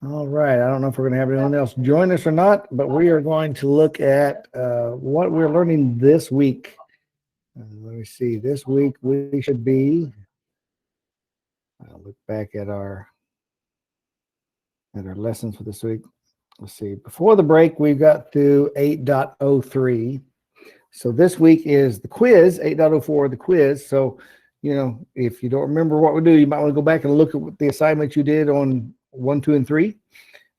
All right. I don't know if we're going to have anyone else join us or not, but we are going to look at what we're learning this week. Let me see. This week we should be. I'll look back at our lessons for this week. Let's see. Before the break, we got through 8.03. So this week is the quiz, 8.04, the quiz. So, if you don't remember what we do, you might want to go back and look at the assignments you did on 1, 2, and 3.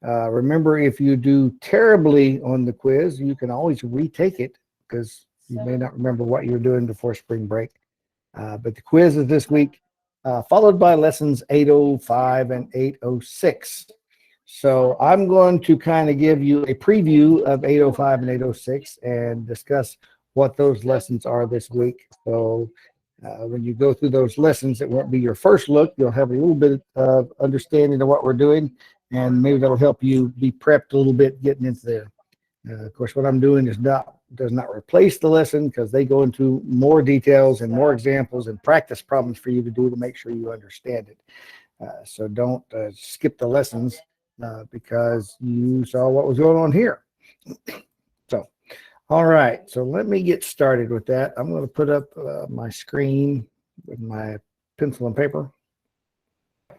Remember, if you do terribly on the quiz, you can always retake it because you may not remember what you're doing before spring break. But the quiz is this week, followed by lessons 8.05 and 8.06. So I'm going to kind of give you a preview of 8.05 and 8.06 and discuss what those lessons are this week. So when you go through those lessons, it won't be your first look. You'll have a little bit of understanding of what we're doing, and maybe that'll help you be prepped a little bit getting into there. Of course, what I'm doing does not replace the lesson because they go into more details and more examples and practice problems for you to do to make sure you understand it. So don't skip the lessons because you saw what was going on here. So, all right. So let me get started with that. I'm going to put up my screen with my pencil and paper.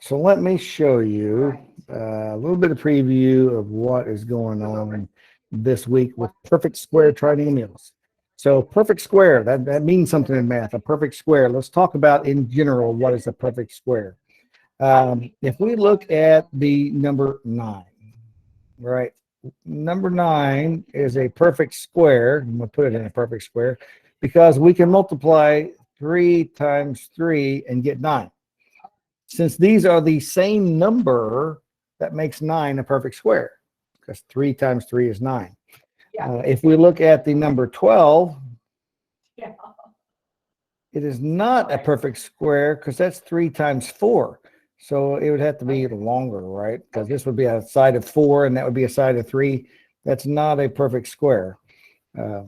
So let me show you a little bit of preview of what is going on this week with perfect square trinomials. So perfect square, that means something in math, a perfect square. Let's talk about in general what is a perfect square. If we look at the number 9, right? Number 9 is a perfect square. I'm going to put it in a perfect square because we can multiply 3 times 3 and get 9. Since these are the same number, that makes 9 a perfect square because 3 times 3 is 9. If we look at the number 12, it is not a perfect square because that's 3 times 4. So it would have to be longer, right? Because this would be a side of 4 and that would be a side of 3. That's not a perfect square. A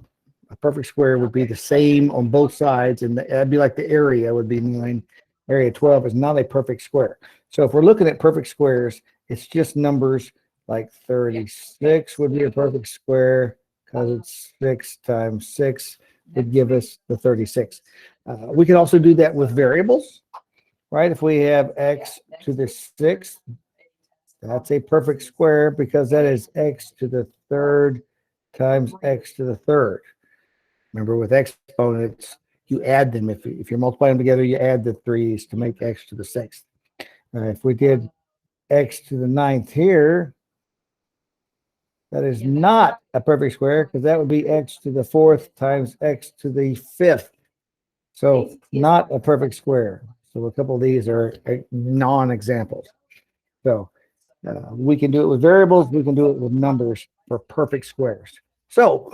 perfect square would be the same on both sides, and that'd be like the area would be 9. Area 12 is not a perfect square. So if we're looking at perfect squares, it's just numbers like 36 would be a perfect square because it's 6 times 6 would give us the 36. We can also do that with variables. Right, if we have x to the 6th, that's a perfect square because that is x to the 3rd times x to the 3rd. Remember, with exponents, you add them. If you're multiplying them together, you add the 3's to make x to the 6th. If we did x to the 9th here, that is not a perfect square because that would be x to the 4th times x to the 5th. So not a perfect square. So a couple of these are non-examples. So we can do it with variables. We can do it with numbers for perfect squares. So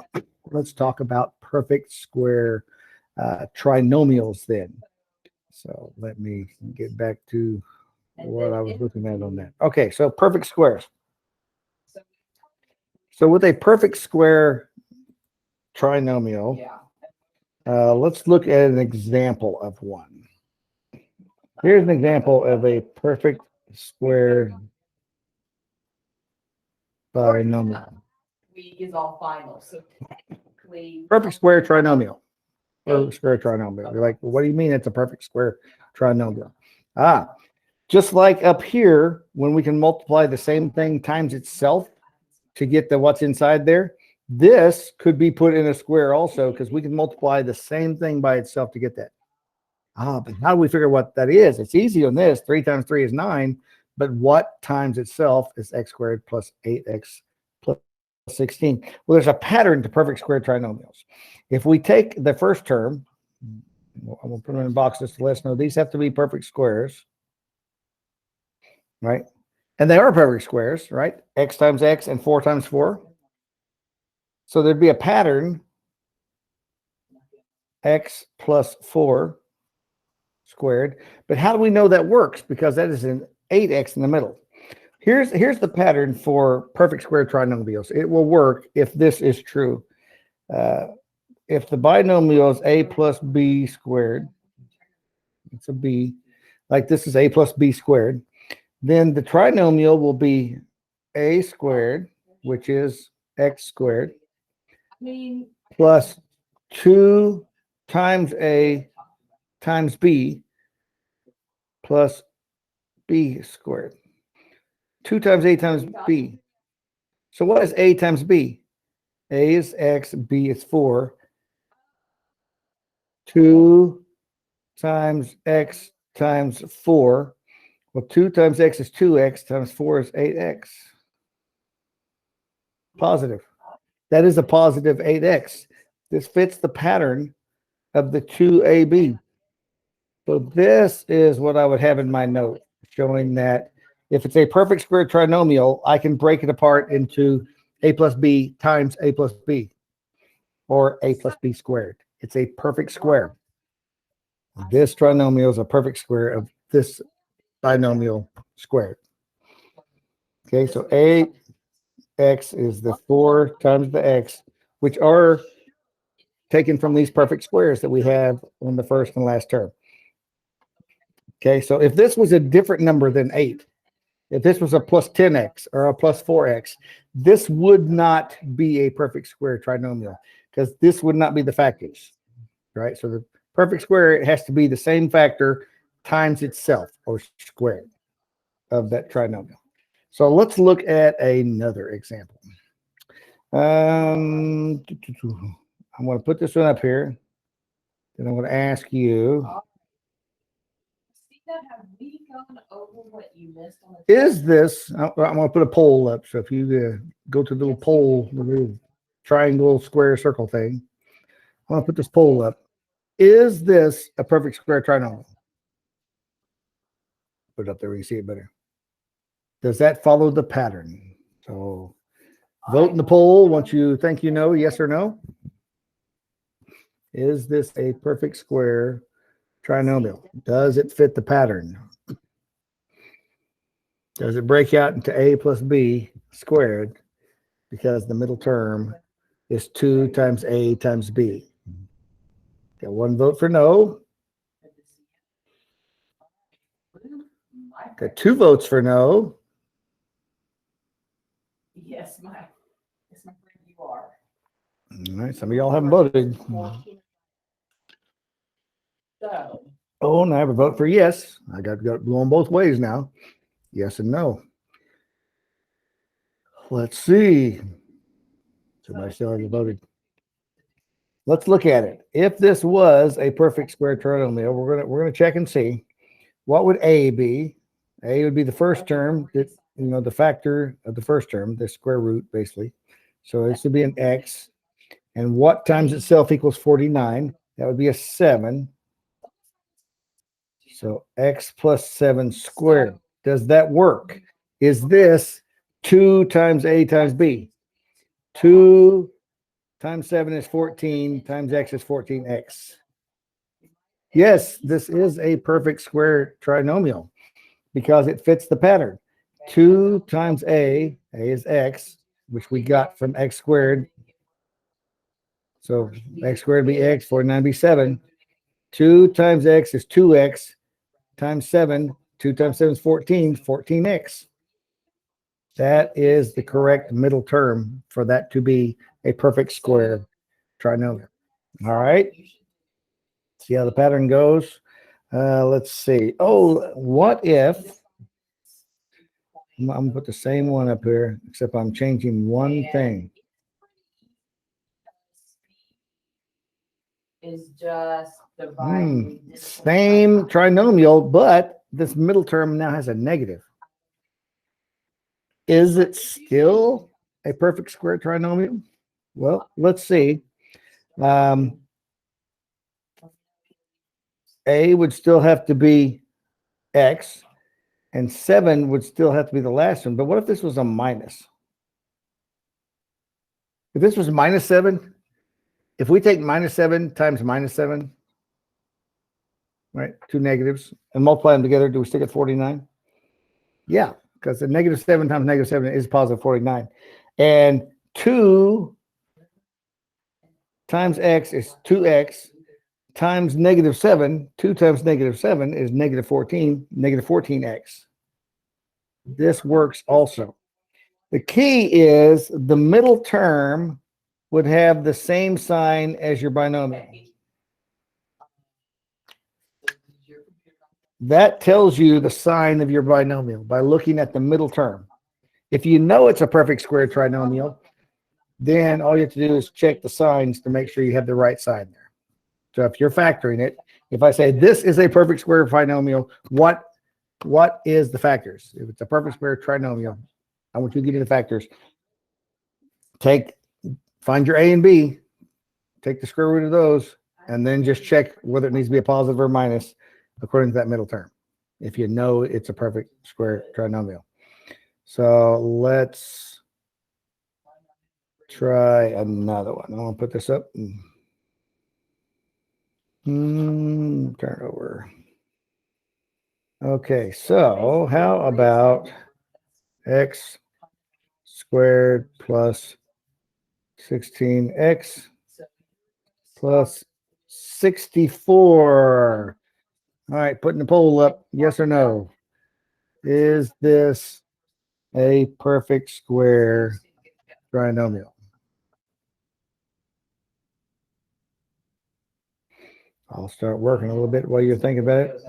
let's talk about perfect square trinomials then. So let me get back to what I was looking at on that. Okay, so perfect squares. So with a perfect square trinomial, let's look at an example of one. Here's an example of a perfect square binomial. Is all final, so technically. Perfect square trinomial. Perfect square trinomial. You're like, well, what do you mean it's a perfect square trinomial? Just like up here, when we can multiply the same thing times itself to get the what's inside there, this could be put in a square also because we can multiply the same thing by itself to get that. But how do we figure what that is? It's easy on this. 3 times 3 is 9. But what times itself is x squared plus 8x plus 16? Well, there's a pattern to perfect square trinomials. If we take the first term, I'm going to put them in boxes to let us know these have to be perfect squares, right? And they are perfect squares, right? X times x and 4 times 4. So there'd be a pattern, x plus 4 squared. But how do we know that works? Because that is an 8x in the middle. Here's the pattern for perfect square trinomials. It will work if this is true. If the binomial is a plus b squared, it's a b, like this is a plus b squared, then the trinomial will be a squared, which is x squared, I mean, plus 2 times a times b plus b squared. 2 times a times b. So what is a times b? A is x, b is 4. 2 times x times 4. Well, 2 times x is 2x times 4 is 8x. Positive. That is a positive 8x. This fits the pattern of the 2ab. So this is what I would have in my note, showing that if it's a perfect square trinomial, I can break it apart into a plus b times a plus b, or a plus b squared. It's a perfect square. This trinomial is a perfect square of this binomial squared. Okay, so ax is the 4 times the x, which are taken from these perfect squares that we have on the first and last term. Okay, so if this was a different number than 8, if this was a plus 10x or a plus 4x, this would not be a perfect square trinomial because this would not be the factors, right? So the perfect square, it has to be the same factor times itself or squared of that trinomial. So let's look at another example. I'm going to put this one up here. Then I'm going to ask you, see that, have we gone over what you missed on the? is this, I'm going to put a poll up. So if you go to the little poll, the little triangle, square, circle thing, I'm going to put this poll up. Is this a perfect square trinomial? Put it up there where you see it better. Does that follow the pattern? So vote in the poll once you think you know, yes or no. Is this a perfect square trinomial? Does it fit the pattern? Does it break out into a plus b squared because the middle term is 2 times a times b? Got one vote for no. Got 2 votes for no. Yes, my friend, you are. All right, some of y'all haven't voted. So, Oh, and I have a vote for yes. I got going both ways now. Yes and no. Let's see. Somebody still hasn't voted. Let's look at it. If this was a perfect square trinomial, we're gonna check and see what would a be. A would be the first term, that the factor of the first term, the square root basically. So this would be an x, and what times itself equals 49. That would be a 7. So x plus 7 squared. Does that work? Is this 2 times a times b? 2 times 7 is 14 times x is 14x. Yes, this is a perfect square trinomial because it fits the pattern. 2 times a is x, which we got from x squared. So x squared be x, 49 be 7. 2 times x is 2x times 7. 2 times 7 is 14, 14x. That is the correct middle term for that to be a perfect square trinomial. All right. See how the pattern goes. Let's see. Oh, what if I'm going to put the same one up here, except I'm changing one thing. is just dividing. Same trinomial, but this middle term now has a negative. Is it still a perfect square trinomial? Well, let's see. A would still have to be x, and 7 would still have to be the last one. But what if this was a minus? If this was minus 7, if we take minus 7 times minus 7, right, 2 negatives, and multiply them together, do we still get 49? Yeah, because the negative 7 times negative 7 is positive 49. And 2 times x is 2x times negative 7. 2 times negative 7 is negative 14, negative 14x. This works also. The key is the middle term would have the same sign as your binomial. That tells you the sign of your binomial by looking at the middle term. If you know it's a perfect square trinomial, then all you have to do is check the signs to make sure you have the right sign there. So if you're factoring it, if I say this is a perfect square trinomial, what is the factors? If it's a perfect square trinomial, I want you to give me the factors. Find your A and B, take the square root of those, and then just check whether it needs to be a positive or minus according to that middle term, if you know it's a perfect square trinomial. So let's try another one. I want to put this up. Turn it over. Okay, so how about x squared plus 16x plus 64. All right, putting the poll up, yes or no. Is this a perfect square trinomial? I'll start working a little bit while you're thinking about it.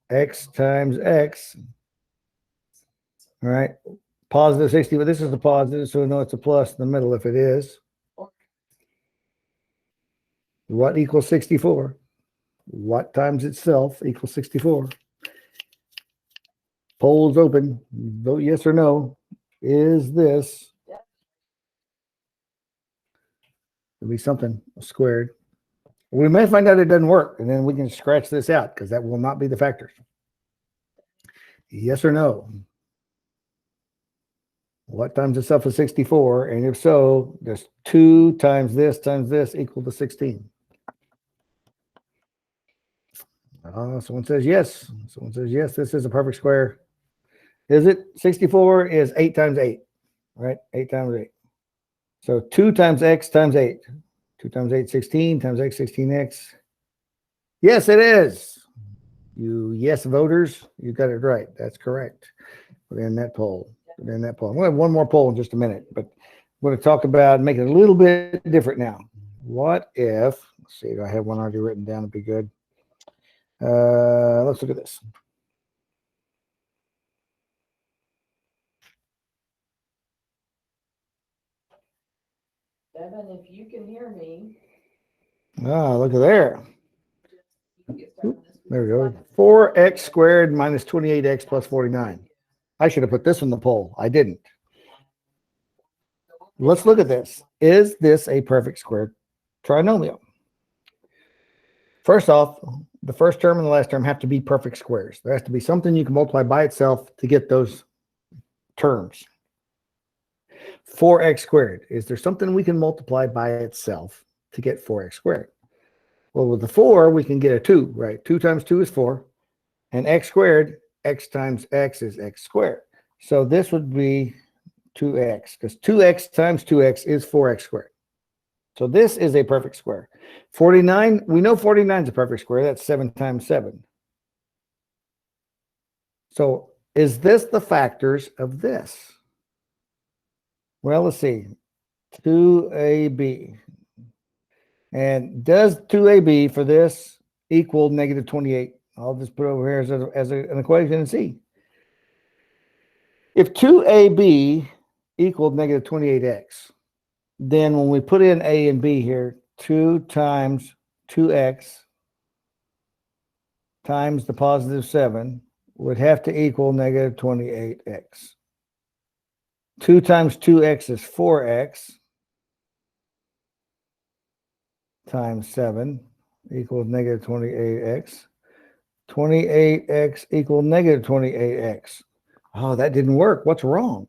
X times x. All right, positive 60, but this is the positive, so we know it's a plus in the middle if it is. What equals 64? What times itself equals 64? Polls open. Vote yes or no. Is this? It'll be something squared. We may find out it doesn't work, and then we can scratch this out because that will not be the factors. Yes or no? What times itself is 64? And if so, does 2 times this equal to 16? Someone says yes. Someone says yes, this is a perfect square. Is it? 64 is 8 times 8, right? 8 times 8. So 2 times x times 8. 2 times 8, 16 times x, 16x. Yes, it is. You yes voters, you got it right. That's correct. Put in that poll. Put in that poll. We'll have one more poll in just a minute, but we're going to talk about making it a little bit different now. What if, let's see, do I have one already written down? It'd be good. Let's look at this. Devin, if you can hear me. Look at there. There we go. 4x squared minus 28x plus 49. I should have put this in the poll. I didn't. Let's look at this. Is this a perfect square trinomial? First off, the first term and the last term have to be perfect squares. There has to be something you can multiply by itself to get those terms. 4x squared. Is there something we can multiply by itself to get 4x squared? Well, with the 4, we can get a 2, right? 2 times 2 is 4. And x squared, x times x is x squared. So this would be 2x, because 2x times 2x is 4x squared. So this is a perfect square. 49, we know 49 is a perfect square. That's 7 times 7. So is this the factors of this? Well, let's see. 2ab. And does 2ab for this equal negative 28? I'll just put it over here as an equation and see. If 2ab equaled negative 28x, then when we put in a and b here, 2 times 2x times the positive 7 would have to equal negative 28x. 2 times 2x is 4x times 7 equals negative 28x. 28x equal negative 28x. Oh, that didn't work. What's wrong?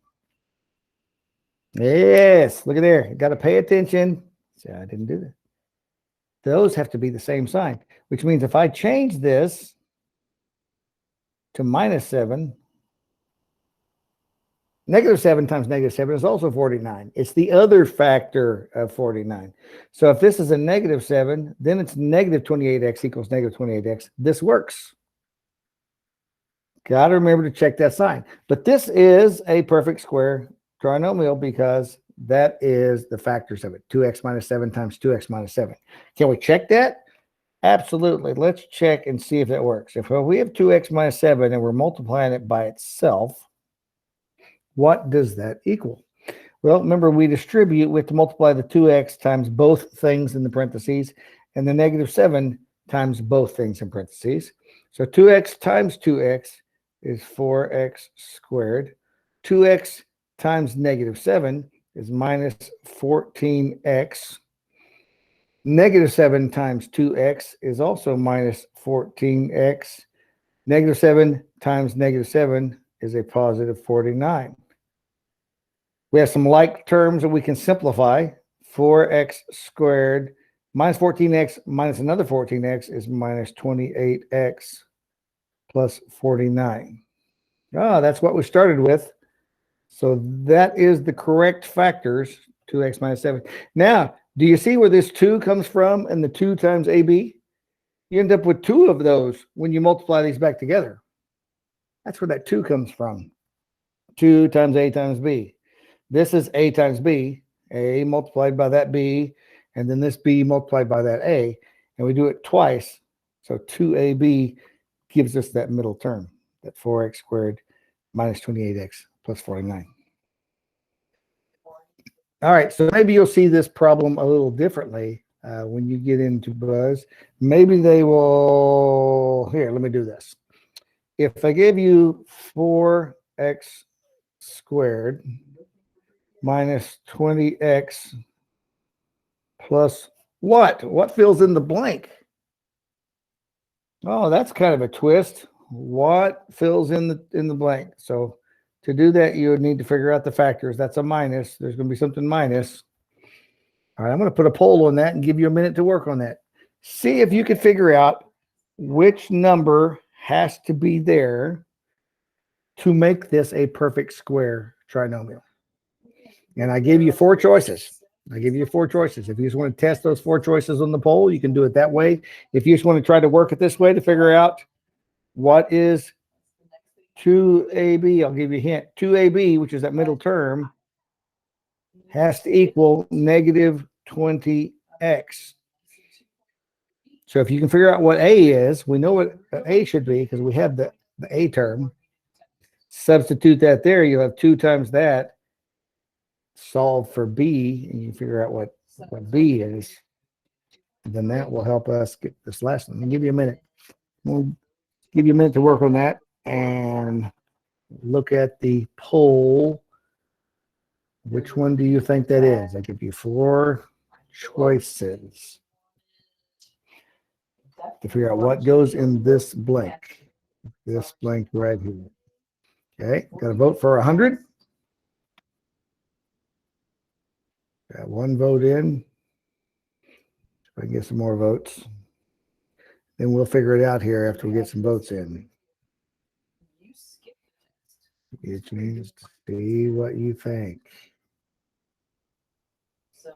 Yes, look at there. You got to pay attention. See, I didn't do that. Those have to be the same sign, which means if I change this to minus 7, negative 7 times negative 7 is also 49. It's the other factor of 49. So if this is a negative 7, then it's negative 28x equals negative 28x. This works. Got to remember to check that sign. But this is a perfect square trinomial because that is the factors of it. 2x minus 7 times 2x minus 7. Can we check that? Absolutely. Let's check and see if that works. If we have 2x minus 7 and we're multiplying it by itself, what does that equal? Well, remember, we distribute. We have to multiply the 2x times both things in the parentheses and the negative 7 times both things in parentheses. So 2x times 2x is 4x squared. 2x times negative 7 is minus 14x. Negative 7 times 2x is also minus 14x. Negative 7 times negative 7 is a positive 49. We have some like terms that we can simplify. 4x squared minus 14x minus another 14x is minus 28x plus 49. That's what we started with. So that is the correct factors, 2x minus 7. Now, do you see where this 2 comes from and the 2 times AB? You end up with 2 of those when you multiply these back together. That's where that 2 comes from. 2 times A times B. This is A times B, A multiplied by that B, and then this B multiplied by that A, and we do it twice. So 2AB gives us that middle term, that 4x squared minus 28x plus 49. All right, so maybe you'll see this problem a little differently when you get into Buzz. Maybe they will, here, let me do this. If I give you 4x squared minus 20x plus what? What fills in the blank? Oh, that's kind of a twist. What fills in the blank? So to do that, you would need to figure out the factors. That's a minus. There's going to be something minus. All right, I'm going to put a poll on that and give you a minute to work on that. See if you can figure out which number has to be there to make this a perfect square trinomial. And I gave you 4 choices. I give you 4 choices. If you just want to test those 4 choices on the poll, you can do it that way. If you just want to try to work it this way to figure out what is 2AB, I'll give you a hint. 2AB, which is that middle term, has to equal negative 20x. So if you can figure out what A is, we know what A should be because we have the A term. Substitute that there, you'll have 2 times that. Solve for B, and you figure out what B is. And then that will help us get this last one. I'll give you a minute. We'll give you a minute to work on that and look at the poll. Which one do you think that is? I give you 4 choices to figure out what goes in this blank. This blank right here. Okay, got to vote for 100. Got 1 vote in. If I can get some more votes. Then we'll figure it out here after we get some votes in. It means to see what you think. So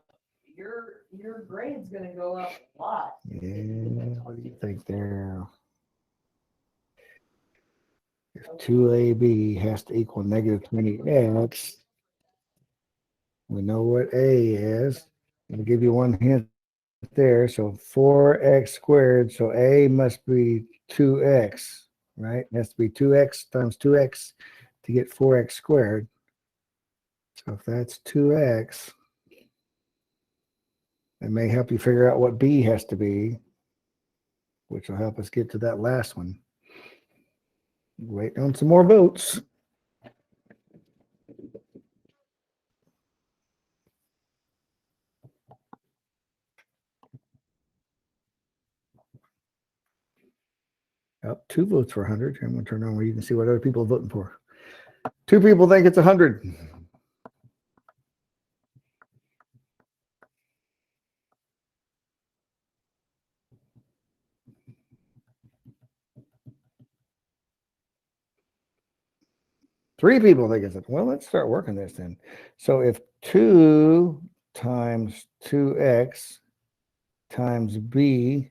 your grade's going to go up a lot. Yeah, what do you think there? If 2AB has to equal negative 20x, we know what A is. I'll give you 1 hint there. So 4x squared. So A must be 2x, right? It has to be 2x times 2x to get 4x squared. So if that's 2x, it may help you figure out what B has to be, which will help us get to that last one. Wait on some more votes. Oh, 2 votes for 100. I'm going to turn on where you can see what other people are voting for. 2 people think it's 100. Three people think it's, well, let's start working this then. So if 2 times 2x times b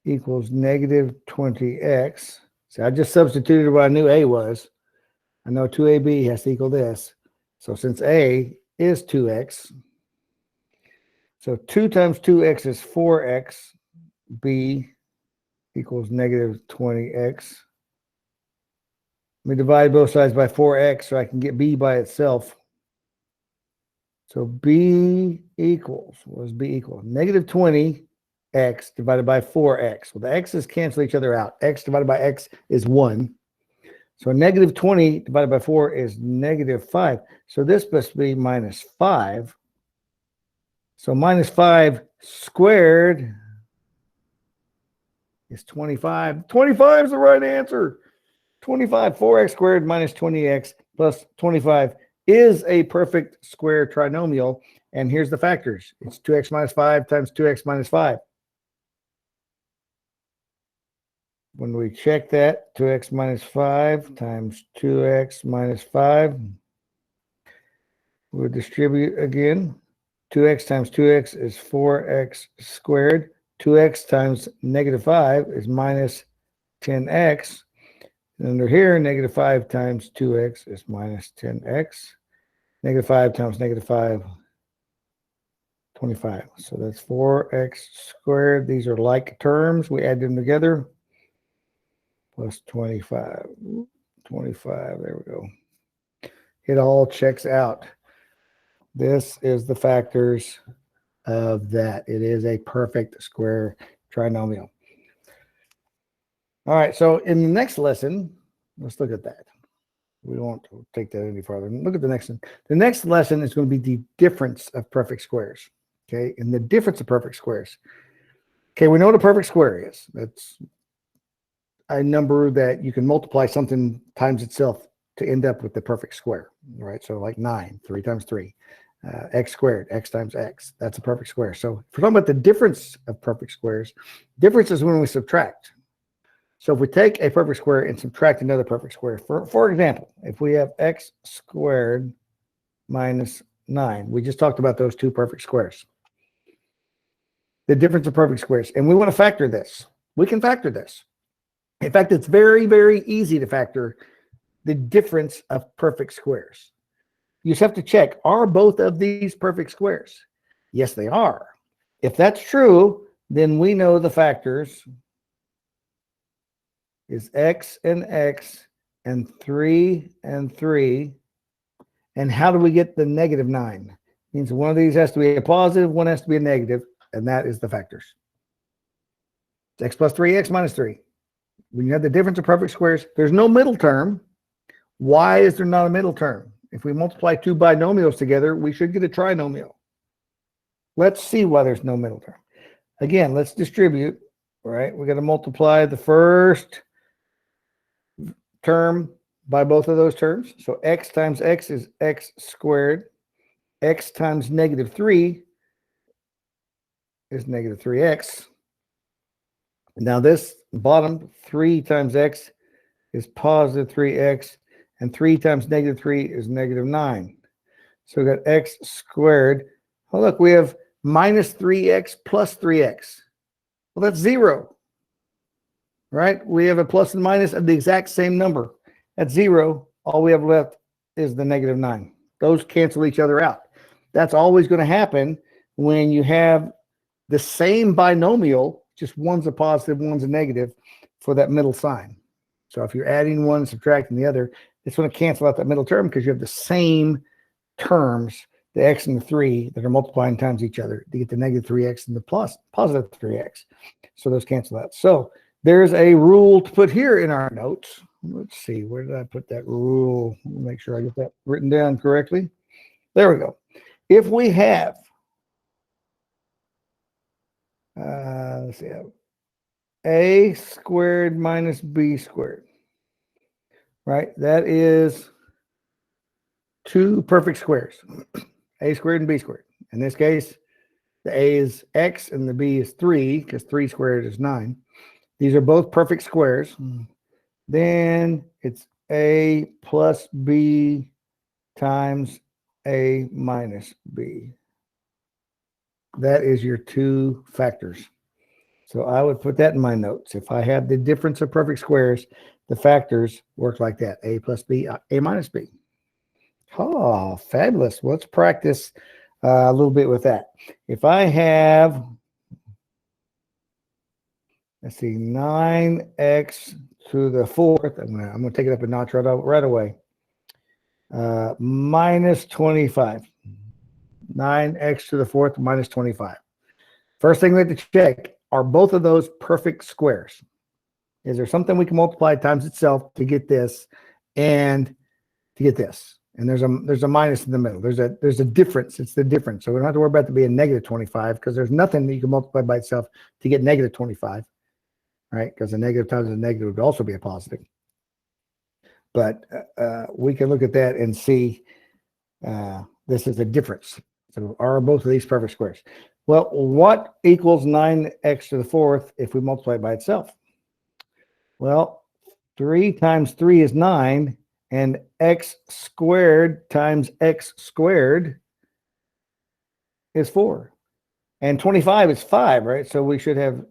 equals negative 20x. So I just substituted what I knew A was. I know 2AB has to equal this. So since A is 2x, so 2 times 2x is 4x, B equals negative 20x. Let me divide both sides by 4x so I can get B by itself. So B equals, what does B equal? Negative 20x divided by 4x. Well, the x's cancel each other out. X divided by x is 1. So negative 20 divided by 4 is negative 5. So this must be minus 5. So minus 5 squared is 25. 25 is the right answer. 25, 4x squared minus 20x plus 25 is a perfect square trinomial. And here's the factors. It's 2x minus 5 times 2x minus 5. When we check that, 2x minus 5 times 2x minus 5, we'll distribute again. 2x times 2x is 4x squared. 2x times negative 5 is minus 10x. And under here, negative 5 times 2x is minus 10x. Negative 5 times negative 5, 25. So that's 4x squared. These are like terms. We add them together. Plus 25. 25. There we go. It all checks out. This is the factors of that. It is a perfect square trinomial. All right, so in the next lesson, let's look at that. We won't take that any farther. Look at the next one. The next lesson is going to be the difference of perfect squares. Okay, and the difference of perfect squares. Okay, we know what a perfect square is. That's a number that you can multiply something times itself to end up with the perfect square. Right, so like 9, 3 times 3. X squared, x times x. That's a perfect square. So if we're talking about the difference of perfect squares, difference is when we subtract. So if we take a perfect square and subtract another perfect square, for example, if we have x squared minus 9, we just talked about those two perfect squares. The difference of perfect squares. And we want to factor this. We can factor this. In fact, it's very, very easy to factor the difference of perfect squares. You just have to check, are both of these perfect squares? Yes, they are. If that's true, then we know the factors is x and 3 and 3. And how do we get the negative 9? It means one of these has to be a positive, one has to be a negative, and that is the factors. It's x plus 3, x minus 3. When you have the difference of perfect squares, there's no middle term. Why is there not a middle term? If we multiply two binomials together, we should get a trinomial. Let's see why there's no middle term. Again, let's distribute, right? We got to multiply the first term by both of those terms. So x times x is x squared. X times negative 3 is negative 3x. Now this bottom 3 times x is positive 3x. And 3 times negative 3 is negative 9. So we got x squared. Oh, look, we have minus 3x plus 3x. Well, that's 0. Right? We have a plus and minus of the exact same number. That's 0. All we have left is the negative 9. Those cancel each other out. That's always going to happen when you have the same binomial, just one's a positive, one's a negative, for that middle sign. So if you're adding one and subtracting the other, it's going to cancel out that middle term because you have the same terms, the x and the 3, that are multiplying times each other to get the negative 3x and the positive 3x. So those cancel out. So there's a rule to put here in our notes. Let's see, where did I put that rule? Make sure I get that written down correctly. There we go. If we have, let's see, a squared minus b squared. Right? That is two perfect squares, a squared and b squared. In this case, the a is x and the b is 3, because 3 squared is 9. These are both perfect squares. Then it's a plus b times a minus b. That is your two factors. So I would put that in my notes. If I have the difference of perfect squares, the factors work like that. A plus b, a minus b. Oh, fabulous. Well, let's practice a little bit with that. If I have, let's see, 9x to the fourth, I'm gonna take it up a notch right away. Minus 25. 9x to the fourth minus 25. First thing we have to check, are both of those perfect squares? Is there something we can multiply times itself to get this and to get this? And there's a minus in the middle. There's a difference. It's the difference. So we don't have to worry about it being negative 25 because there's nothing that you can multiply by itself to get negative 25, right? Because a negative times a negative would also be a positive. But we can look at that and see this is a difference. So are both of these perfect squares? Well, what equals 9x to the fourth if we multiply it by itself? Well, 3 times 3 is 9, and x squared times x squared is 4. And 25 is 5, right? So we should have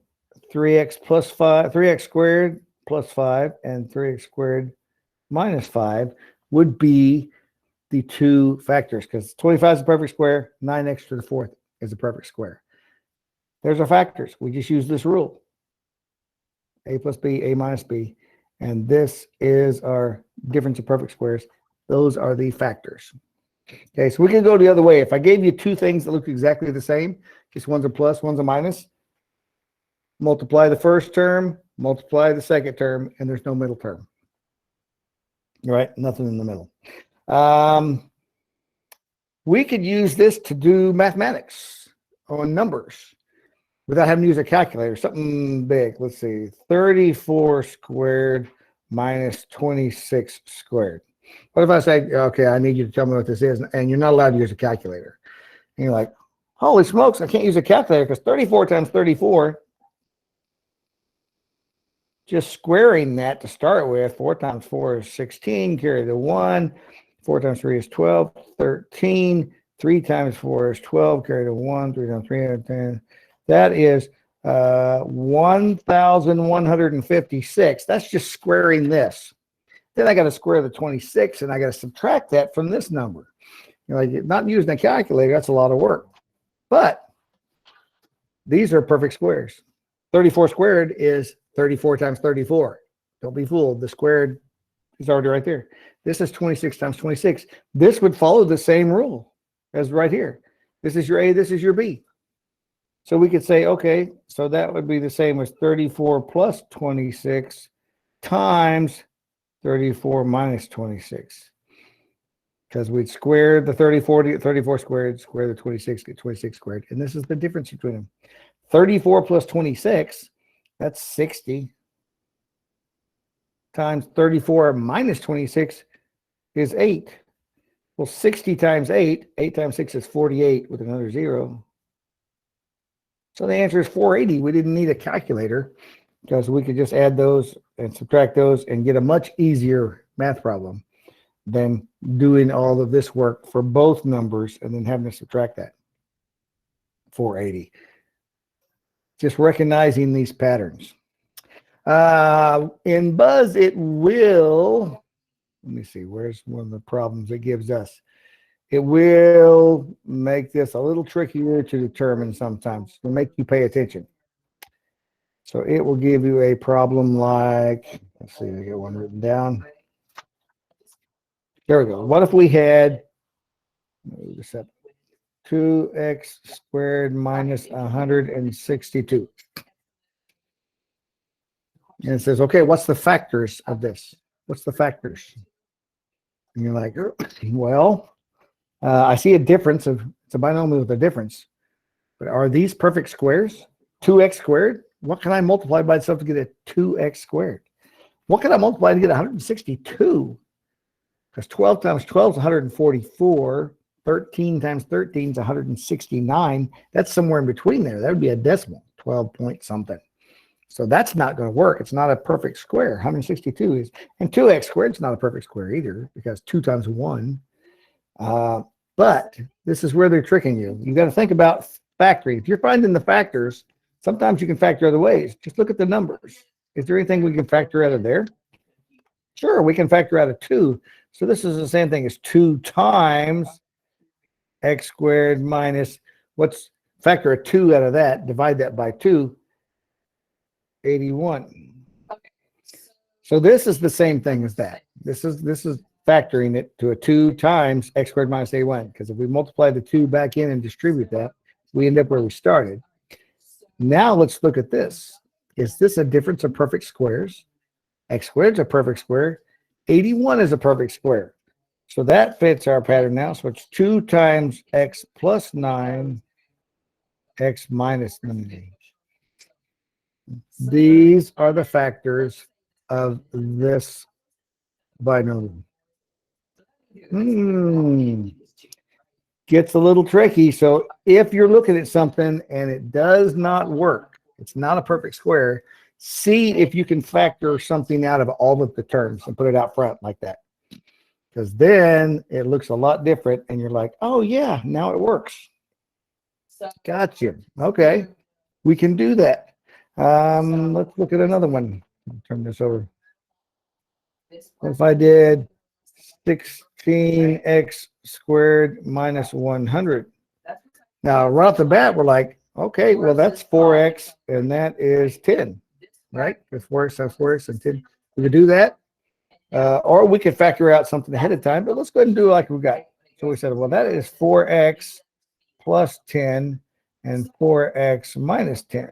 3x plus 5, 3x squared plus 5, and 3x squared minus 5 would be the two factors, because 25 is a perfect square, 9x to the fourth is a perfect square. There's our factors. We just use this rule. A plus B, A minus B. And this is our difference of perfect squares. Those are the factors. Okay, so we can go the other way. If I gave you two things that look exactly the same, just one's a plus, one's a minus, multiply the first term, multiply the second term, and there's no middle term. All right, nothing in the middle. We could use this to do mathematics on numbers without having to use a calculator, something big. Let's see, 34 squared minus 26 squared. What if I say, okay, I need you to tell me what this is, and you're not allowed to use a calculator. And you're like, holy smokes, I can't use a calculator because 34 times 34, just squaring that to start with, 4 times 4 is 16, carry the 1. 4 times 3 is 12, 13. 3 times 4 is 12, carry the 1. 3 times 3 is 10. That is 1,156. That's just squaring this. Then I got to square the 26, and I got to subtract that from this number. You know, like not using a calculator, that's a lot of work. But these are perfect squares. 34 squared is 34 times 34. Don't be fooled. The squared is already right there. This is 26 times 26. This would follow the same rule as right here. This is your A, this is your B. So we could say, okay, so that would be the same as 34 plus 26 times 34 minus 26. Because we'd square the 34 to get 34 squared, square the 26, get 26 squared. And this is the difference between them. 34 plus 26, that's 60. Times 34 minus 26 is 8. Well, 60 times 8, 8 times 6 is 48 with another 0. So the answer is 480. We didn't need a calculator because we could just add those and subtract those and get a much easier math problem than doing all of this work for both numbers and then having to subtract that. 480. Just recognizing these patterns. In Buzz, it will, let me see, where's one of the problems it gives us? It will make this a little trickier to determine sometimes. It'll make you pay attention. So it will give you a problem like, let's see, I get one written down. There we go. What if we had 2x squared minus 162? And it says, okay, what's the factors of this? What's the factors? And you're like, well, I see a difference of, it's a binomial with a difference. But are these perfect squares? 2x squared? What can I multiply by itself to get a 2x squared? What can I multiply to get 162? Because 12 times 12 is 144. 13 times 13 is 169. That's somewhere in between there. That would be a decimal, 12 point something. So that's not going to work. It's not a perfect square. 162 is, and 2x squared is not a perfect square either because 2 times 1. But this is where they're tricking you. You got to think about factoring. If you're finding the factors, sometimes you can factor other ways. Just look at the numbers. Is there anything we can factor out of there? Sure, we can factor out of 2. So this is the same thing as 2 times x squared minus, what's factor a 2 out of that, divide that by 2, 81. Okay. So this is the same thing as that. This is factoring it to a 2 times x squared minus 81, because if we multiply the 2 back in and distribute that, we end up where we started. Now let's look at this. Is this a difference of perfect squares? X squared is a perfect square. 81 is a perfect square. So that fits our pattern now. So it's 2 times x plus 9, x minus 9. These are the factors of this binomial. Gets a little tricky. So if you're looking at something and it does not work, it's not a perfect square, see if you can factor something out of all of the terms and put it out front like that. Because then it looks a lot different and you're like, oh yeah, now it works. Gotcha. Okay, we can do that. Let's look at another one. I'll turn this over. What if I did 16x squared minus 100? Now, right off the bat, we're like, okay, well, that's 4x and that is 10, right? Because 4x times 4x and 10. We could do that. Or we could factor out something ahead of time, but let's go ahead and do it like we got. So we said, well, that is 4x plus 10 and 4x minus 10,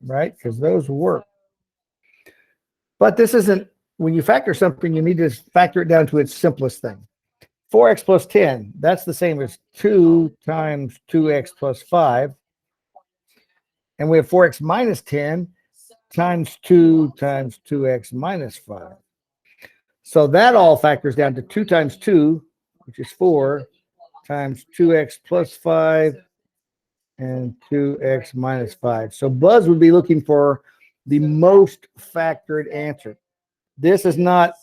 right? Because those work. But this isn't, when you factor something, you need to factor it down to its simplest thing. 4x plus 10, that's the same as 2 times 2x plus 5. And we have 4x minus 10 times 2 times 2x minus 5. So that all factors down to 2 times 2, which is 4, times 2x plus 5 and 2x minus 5. So Buzz would be looking for the most factored answer. This is not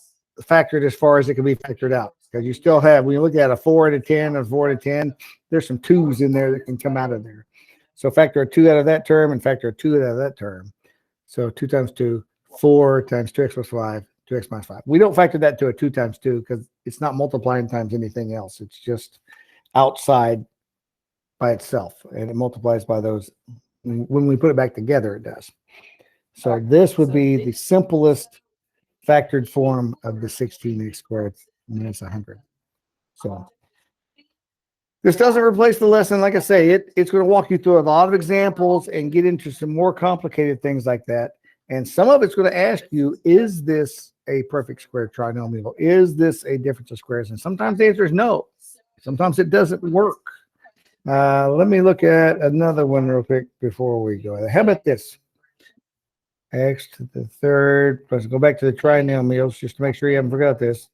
factored as far as it can be factored out, because you still have, when you look at a 4 and a 10, a 4 and a 10, there's some 2's in there that can come out of there. So factor a 2 out of that term and factor a 2 out of that term. So 2 times 2, 4 times 2x plus 5, 2x minus 5. We don't factor that to a 2 times 2 because it's not multiplying times anything else. It's just outside by itself, and it multiplies by those. When we put it back together, it does. So this would be the simplest factored form of the 16x squared minus 100. So this doesn't replace the lesson. Like I say, it's going to walk you through a lot of examples and get into some more complicated things like that. And some of it's going to ask you, is this a perfect square trinomial? Is this a difference of squares? And sometimes the answer is no. Sometimes it doesn't work. Let me look at another one real quick before we go. How about this? X to the third. Let's go back to the trinomials just to make sure you haven't forgot this.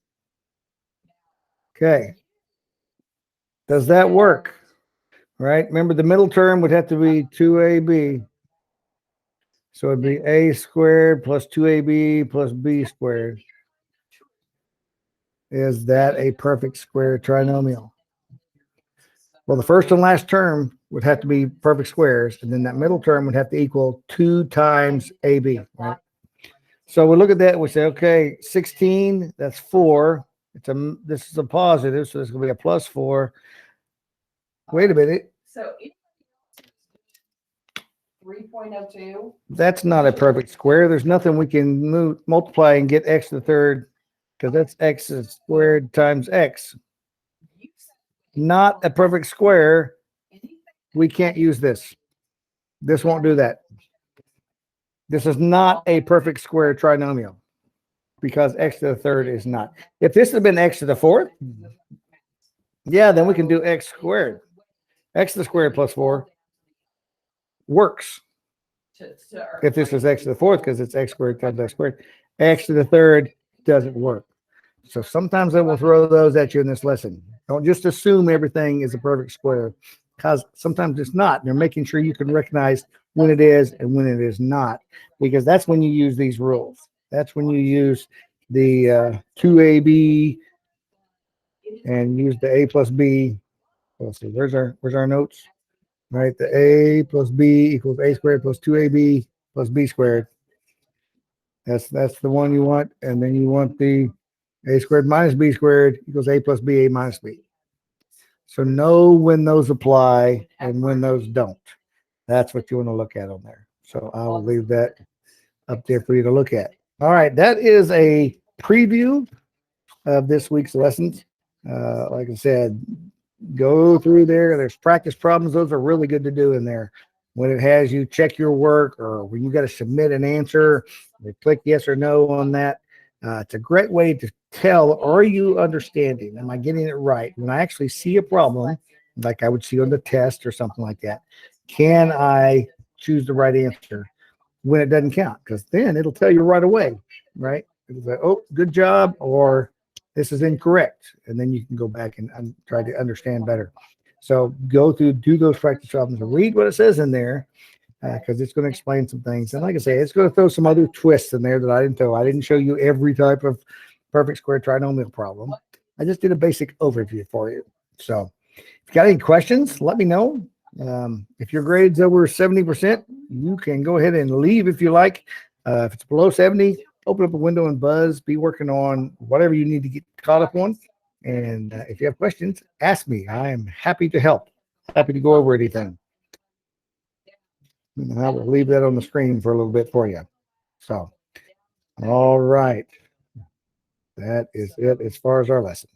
Okay. Does that work? Right? Remember, the middle term would have to be 2ab. So it'd be a squared plus 2ab plus b squared. Is that a perfect square trinomial? Well, the first and last term would have to be perfect squares, and then that middle term would have to equal 2 times AB, right? So we look at that and we say, okay, 16, that's 4. This is a positive, so this is going to be a plus 4. Wait a minute. So 3.02. That's not a perfect square. There's nothing we can multiply and get x to the third, because that's x squared times x. Not a perfect square. We can't use this. This won't do that. This is not a perfect square trinomial because x to the third is not. If this had been x to the fourth, yeah, then we can do x squared. X to the squared plus 4 works. If this is x to the fourth, because it's x squared times x squared. X to the third doesn't work. So sometimes I will throw those at you in this lesson. Don't just assume everything is a perfect square, because sometimes it's not. They're making sure you can recognize when it is and when it is not, because that's when you use these rules. That's when you use the 2ab and use the a plus b. Let's see, where's our notes? Right, the a plus b equals a squared plus 2ab plus b squared. That's the one you want, and then you want the A squared minus B squared equals A plus B, A minus B. So know when those apply and when those don't. That's what you want to look at on there. So I will leave that up there for you to look at. All right, that is a preview of this week's lessons. Like I said, go through there. There's practice problems. Those are really good to do in there. When it has you check your work or when you got to submit an answer, they click yes or no on that. It's a great way to tell, are you understanding? Am I getting it right? When I actually see a problem, like I would see on the test or something like that, can I choose the right answer when it doesn't count? Because then it'll tell you right away, right? It'll say, oh, good job, or this is incorrect. And then you can go back and try to understand better. So go through, do those practice problems, read what it says in there, because it's going to explain some things. And like I say, it's going to throw some other twists in there that I didn't throw. I didn't show you every type of perfect square trinomial problem. I just did a basic overview for you. So if you got any questions, let me know. If your grade's over 70%, you can go ahead and leave if you like. If it's below 70, open up a window and buzz, be working on whatever you need to get caught up on. And if you have questions, ask me. I am happy to help, happy to go over anything. And I will leave that on the screen for a little bit for you. So, all right. That is it as far as our lesson.